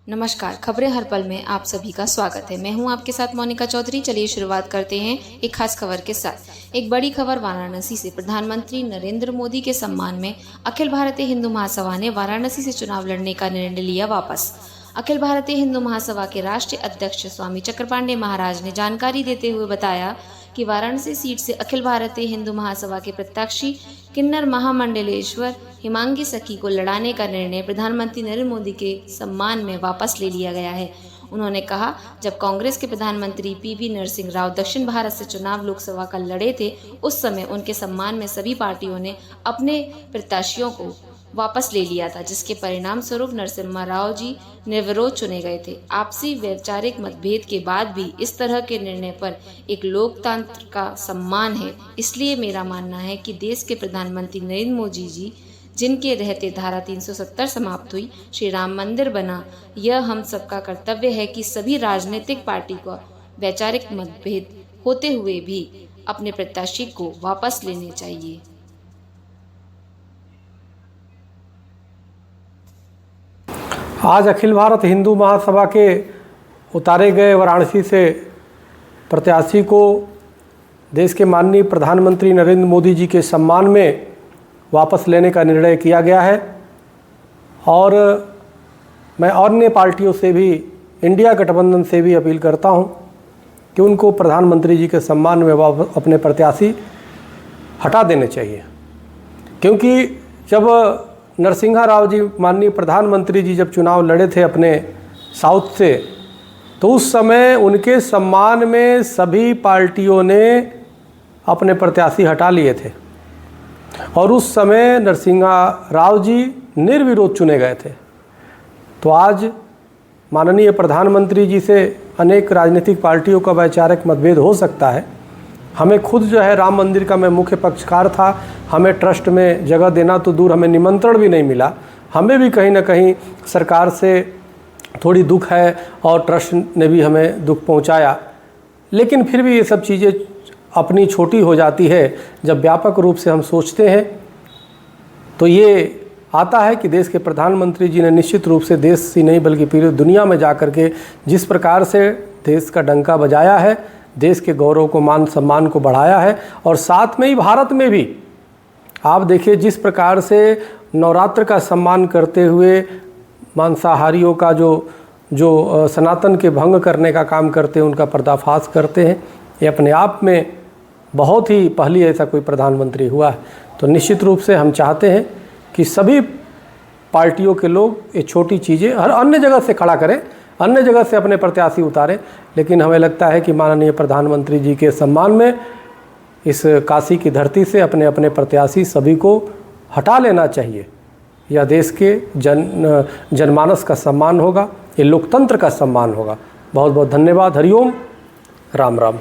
नमस्कार, खबरें हर पल में आप सभी का स्वागत है। मैं हूं आपके साथ मोनिका चौधरी। चलिए शुरुआत करते हैं एक खास खबर के साथ। एक बड़ी खबर वाराणसी से। प्रधानमंत्री नरेंद्र मोदी के सम्मान में अखिल भारतीय हिंदू महासभा ने वाराणसी से चुनाव लड़ने का निर्णय लिया वापस। अखिल भारतीय हिंदू महासभा के राष्ट्रीय अध्यक्ष स्वामी चक्रपांडे महाराज ने जानकारी देते हुए बताया कि वाराणसी सीट से अखिल भारतीय हिंदू महासभा के प्रत्याशी किन्नर महामंडलेश्वर हिमांगी सखी को लड़ाने का निर्णय प्रधानमंत्री नरेंद्र मोदी के सम्मान में वापस ले लिया गया है। उन्होंने कहा, जब कांग्रेस के प्रधानमंत्री पीवी नरसिंह राव दक्षिण भारत से चुनाव लोकसभा का लड़े थे, उस समय उनके सम्मान में सभी पार्टियों ने अपने प्रत्याशियों को वापस ले लिया था, जिसके परिणाम स्वरूप नरसिम्हा राव जी निर्विरोध चुने गए थे। आपसी वैचारिक मतभेद के बाद भी इस तरह के निर्णय पर एक लोकतंत्र का सम्मान है। इसलिए मेरा मानना है कि देश के प्रधानमंत्री नरेंद्र मोदी जी, जिनके रहते धारा 370 समाप्त हुई, श्री राम मंदिर बना, यह हम सबका कर्तव्य है कि सभी राजनीतिक पार्टी को वैचारिक मतभेद होते हुए भी अपने प्रत्याशी को वापस लेने चाहिए। आज अखिल भारत हिंदू महासभा के उतारे गए वाराणसी से प्रत्याशी को देश के माननीय प्रधानमंत्री नरेंद्र मोदी जी के सम्मान में वापस लेने का निर्णय किया गया है। और मैं अन्य पार्टियों से भी, इंडिया गठबंधन से भी अपील करता हूं कि उनको प्रधानमंत्री जी के सम्मान में वापस अपने प्रत्याशी हटा देने चाहिए। क्योंकि जब नरसिम्हा राव जी, माननीय प्रधानमंत्री जी, जब चुनाव लड़े थे अपने साउथ से, तो उस समय उनके सम्मान में सभी पार्टियों ने अपने प्रत्याशी हटा लिए थे और उस समय नरसिम्हा राव जी निर्विरोध चुने गए थे। तो आज माननीय प्रधानमंत्री जी से अनेक राजनीतिक पार्टियों का वैचारिक मतभेद हो सकता है। हमें खुद जो है राम मंदिर का मैं मुख्य पक्षकार था, हमें ट्रस्ट में जगह देना तो दूर, हमें निमंत्रण भी नहीं मिला। हमें भी कहीं ना कहीं सरकार से थोड़ी दुख है और ट्रस्ट ने भी हमें दुख पहुंचाया। लेकिन फिर भी ये सब चीज़ें अपनी छोटी हो जाती है जब व्यापक रूप से हम सोचते हैं। तो ये आता है कि देश के प्रधानमंत्री जी ने निश्चित रूप से देश ही नहीं बल्कि पूरी दुनिया में जा कर के जिस प्रकार से देश का डंका बजाया है, देश के गौरव को, मान सम्मान को बढ़ाया है। और साथ में ही भारत में भी आप देखिए जिस प्रकार से नवरात्र का सम्मान करते हुए मांसाहारियों का जो सनातन के भंग करने का काम करते हैं, उनका पर्दाफाश करते हैं। ये अपने आप में बहुत ही पहली ऐसा कोई प्रधानमंत्री हुआ है। तो निश्चित रूप से हम चाहते हैं कि सभी पार्टियों के लोग ये छोटी चीज़ें हर अन्य जगह से खड़ा करें, अन्य जगह से अपने प्रत्याशी उतारें। लेकिन हमें लगता है कि माननीय प्रधानमंत्री जी के सम्मान में इस काशी की धरती से अपने अपने प्रत्याशी सभी को हटा लेना चाहिए। यह देश के जनमानस का सम्मान होगा, ये लोकतंत्र का सम्मान होगा। बहुत बहुत धन्यवाद। हरिओम, राम राम।